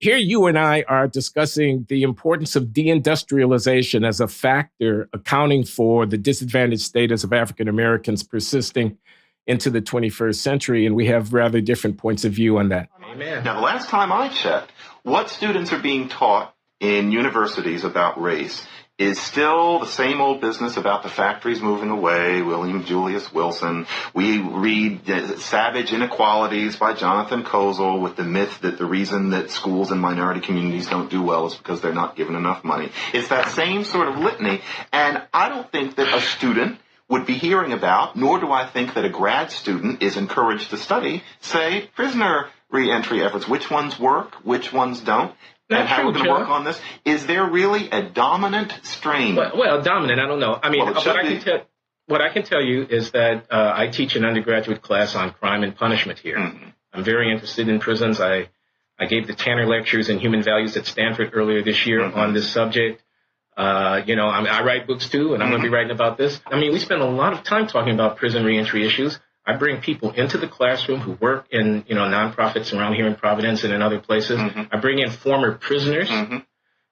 Here you and I are discussing the importance of deindustrialization as a factor accounting for the disadvantaged status of African Americans persisting into the 21st century. And we have rather different points of view on that. Amen. Now, the last time I checked, what students are being taught in universities about race is still the same old business about the factories moving away, William Julius Wilson. We read Savage Inequalities by Jonathan Kozol with the myth that the reason that schools in minority communities don't do well is because they're not given enough money. It's that same sort of litany, and I don't think that a student would be hearing about, nor do I think that a grad student is encouraged to study, say, prisoner reentry efforts. Which ones work, which ones don't? And how we're going to work on this? Is there really a dominant strain? Well, dominant, I don't know. I mean, what I can tell you is that I teach an undergraduate class on crime and punishment here. Mm-hmm. I'm very interested in prisons. I gave the Tanner Lectures in Human Values at Stanford earlier this year on this subject. I write books too, and I'm going to be writing about this. I mean, we spend a lot of time talking about prison reentry issues. I bring people into the classroom who work in, nonprofits around here in Providence and in other places. Mm-hmm. I bring in former prisoners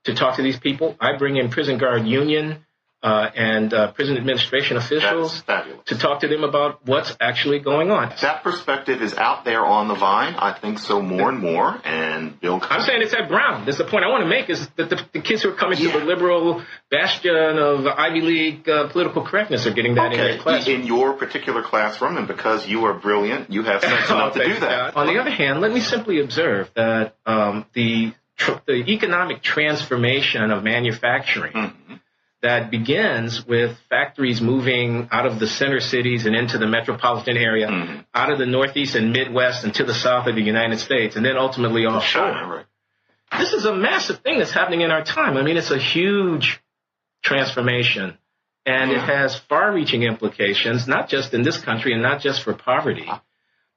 to talk to these people. I bring in prison guard union and prison administration officials to talk to them about what's actually going on. That perspective is out there on the vine. I think so more and more. And Bill, I'm saying it's at Brown. That's the point I want to make, is that the kids who are coming to the liberal bastion of Ivy League political correctness are getting that in their class. In your particular classroom, and because you are brilliant, you have sense enough to do that. On the other hand, let me simply observe that the economic transformation of manufacturing that begins with factories moving out of the center cities and into the metropolitan area, out of the Northeast and Midwest and to the south of the United States, and then ultimately offshore. Right. This is a massive thing that's happening in our time. I mean, it's a huge transformation, and it has far-reaching implications, not just in this country and not just for poverty,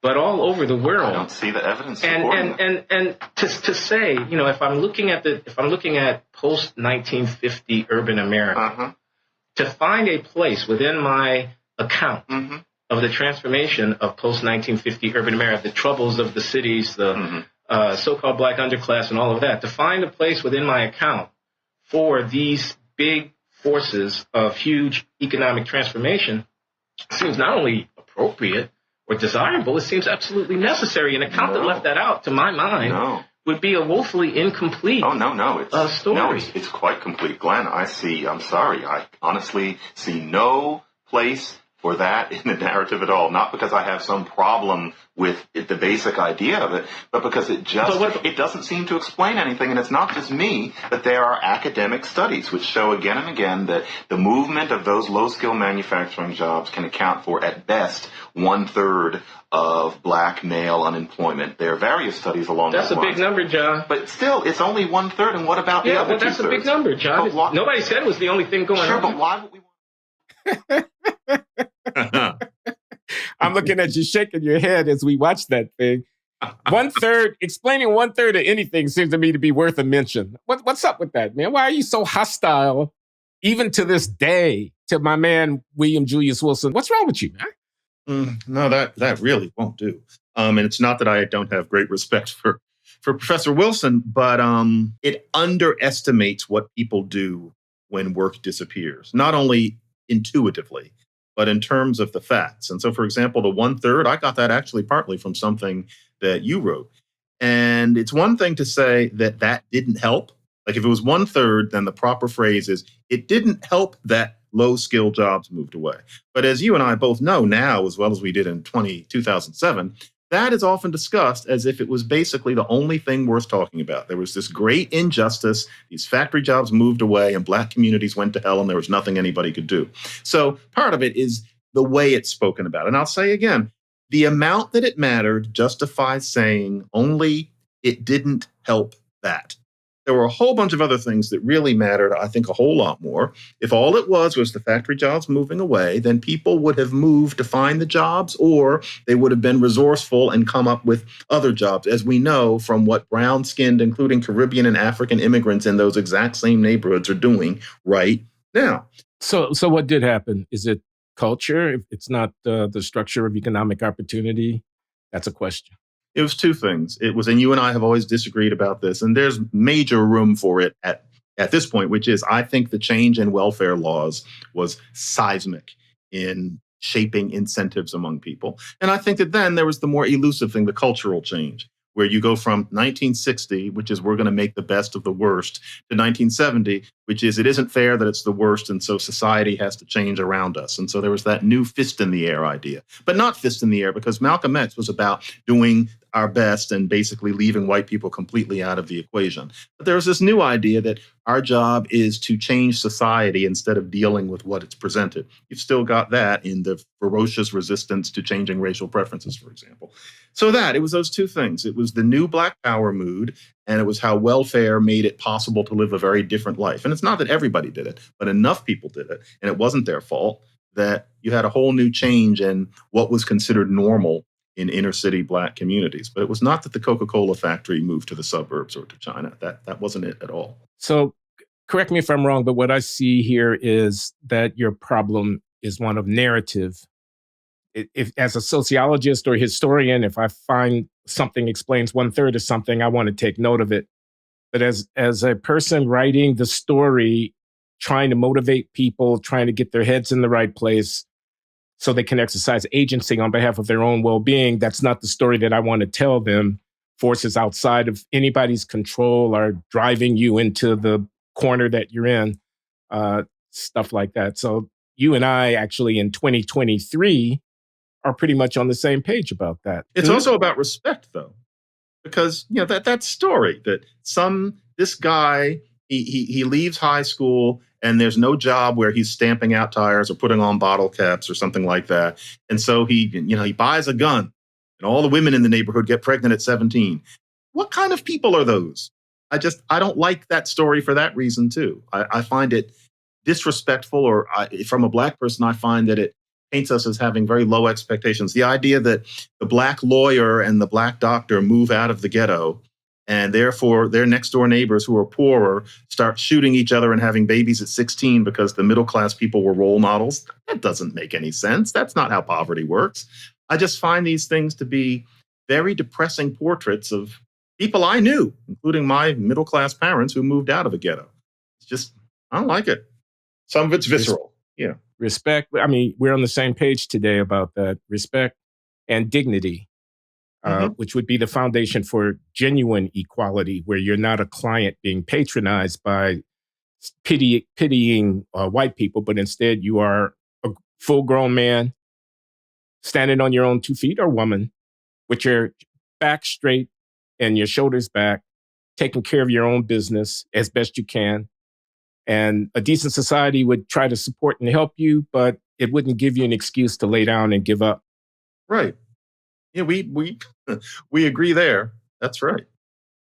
but all over the world. I don't see the evidence supporting that. And to say, if I'm looking at post-1950 urban America, to find a place within my account of the transformation of post-1950 urban America, the troubles of the cities, the so-called black underclass and all of that, to find a place within my account for these big forces of huge economic transformation seems not only appropriate or desirable, it seems absolutely necessary. An account that left that out, to my mind, would be a woefully incomplete story. No, it's quite complete. Glenn, I'm sorry, I honestly see no place for that in the narrative at all. Not because I have some problem with the basic idea of it, but because it doesn't seem to explain anything. And it's not just me, but there are academic studies which show again and again that the movement of those low-skill manufacturing jobs can account for, at best, 1/3 of black male unemployment. There are various studies along That's those lines. That's a big number, John. But still, it's only 1/3, and what about the other 2/3? That's a big number, John. Nobody said it was the only thing going on. Sure, but why would we I'm looking at you shaking your head as we watch that thing. 1/3, explaining 1/3 of anything seems to me to be worth a mention. What's up with that, man? Why are you so hostile, even to this day, to my man, William Julius Wilson? What's wrong with you, man? No, that really won't do. And it's not that I don't have great respect for Professor Wilson, but it underestimates what people do when work disappears, not only intuitively, but in terms of the facts. And so, for example, the 1/3, I got that actually partly from something that you wrote. And it's one thing to say that didn't help. Like if it was 1/3, then the proper phrase is, it didn't help that low-skill jobs moved away. But as you and I both know now, as well as we did in 2007, that is often discussed as if it was basically the only thing worth talking about. There was this great injustice. These factory jobs moved away and black communities went to hell and there was nothing anybody could do. So part of it is the way it's spoken about. And I'll say again, the amount that it mattered justifies saying only it didn't help that. There were a whole bunch of other things that really mattered, I think, a whole lot more. If all it was the factory jobs moving away, then people would have moved to find the jobs, or they would have been resourceful and come up with other jobs, as we know from what brown-skinned, including Caribbean and African immigrants in those exact same neighborhoods are doing right now. So what did happen? Is it culture? If it's not the structure of economic opportunity? That's a question. It was two things. It was, and you and I have always disagreed about this, and there's major room for it at this point, which is I think the change in welfare laws was seismic in shaping incentives among people. And I think that then there was the more elusive thing, the cultural change, where you go from 1960, which is we're going to make the best of the worst, to 1970, which is it isn't fair that it's the worst, and so society has to change around us. And so there was that new fist in the air idea, but not fist in the air, because Malcolm X was about doing our best and basically leaving white people completely out of the equation. But there was this new idea that our job is to change society instead of dealing with what it's presented. You've still got that in the ferocious resistance to changing racial preferences, for example. So it was those two things. It was the new Black Power mood, and it was how welfare made it possible to live a very different life. And it's not that everybody did it, but enough people did it, and it wasn't their fault, that you had a whole new change in what was considered normal in inner city Black communities. But it was not that the Coca-Cola factory moved to the suburbs or to China. That wasn't it at all. So correct me if I'm wrong, but what I see here is that your problem is one of narrative. If as a sociologist or historian, if I find something explains 1/3 of something, I want to take note of it. But as a person writing the story, trying to motivate people, trying to get their heads in the right place so they can exercise agency on behalf of their own well-being, that's not the story that I want to tell them. Forces outside of anybody's control are driving you into the corner that you're in, stuff like that. So you and I actually in 2023 are pretty much on the same page about that. It's also about respect, though, because that story that this guy he leaves high school and there's no job where he's stamping out tires or putting on bottle caps or something like that, and so he buys a gun, and all the women in the neighborhood get pregnant at 17. What kind of people are those? I don't like that story for that reason too. I find it disrespectful, or from a Black person, I find that it paints us as having very low expectations. The idea that the Black lawyer and the Black doctor move out of the ghetto, and therefore their next door neighbors who are poorer start shooting each other and having babies at 16 because the middle class people were role models. That doesn't make any sense. That's not how poverty works. I just find these things to be very depressing portraits of people I knew, including my middle class parents who moved out of the ghetto. It's just, I don't like it. Some of it's visceral. Yeah. Respect. I mean, we're on the same page today about that. Respect and dignity, which would be the foundation for genuine equality, where you're not a client being patronized by pitying white people, but instead you are a full-grown man standing on your own 2 feet, or woman, with your back straight and your shoulders back, taking care of your own business as best you can. And a decent society would try to support and help you, but it wouldn't give you an excuse to lay down and give up. Right. Yeah, we agree there. That's right.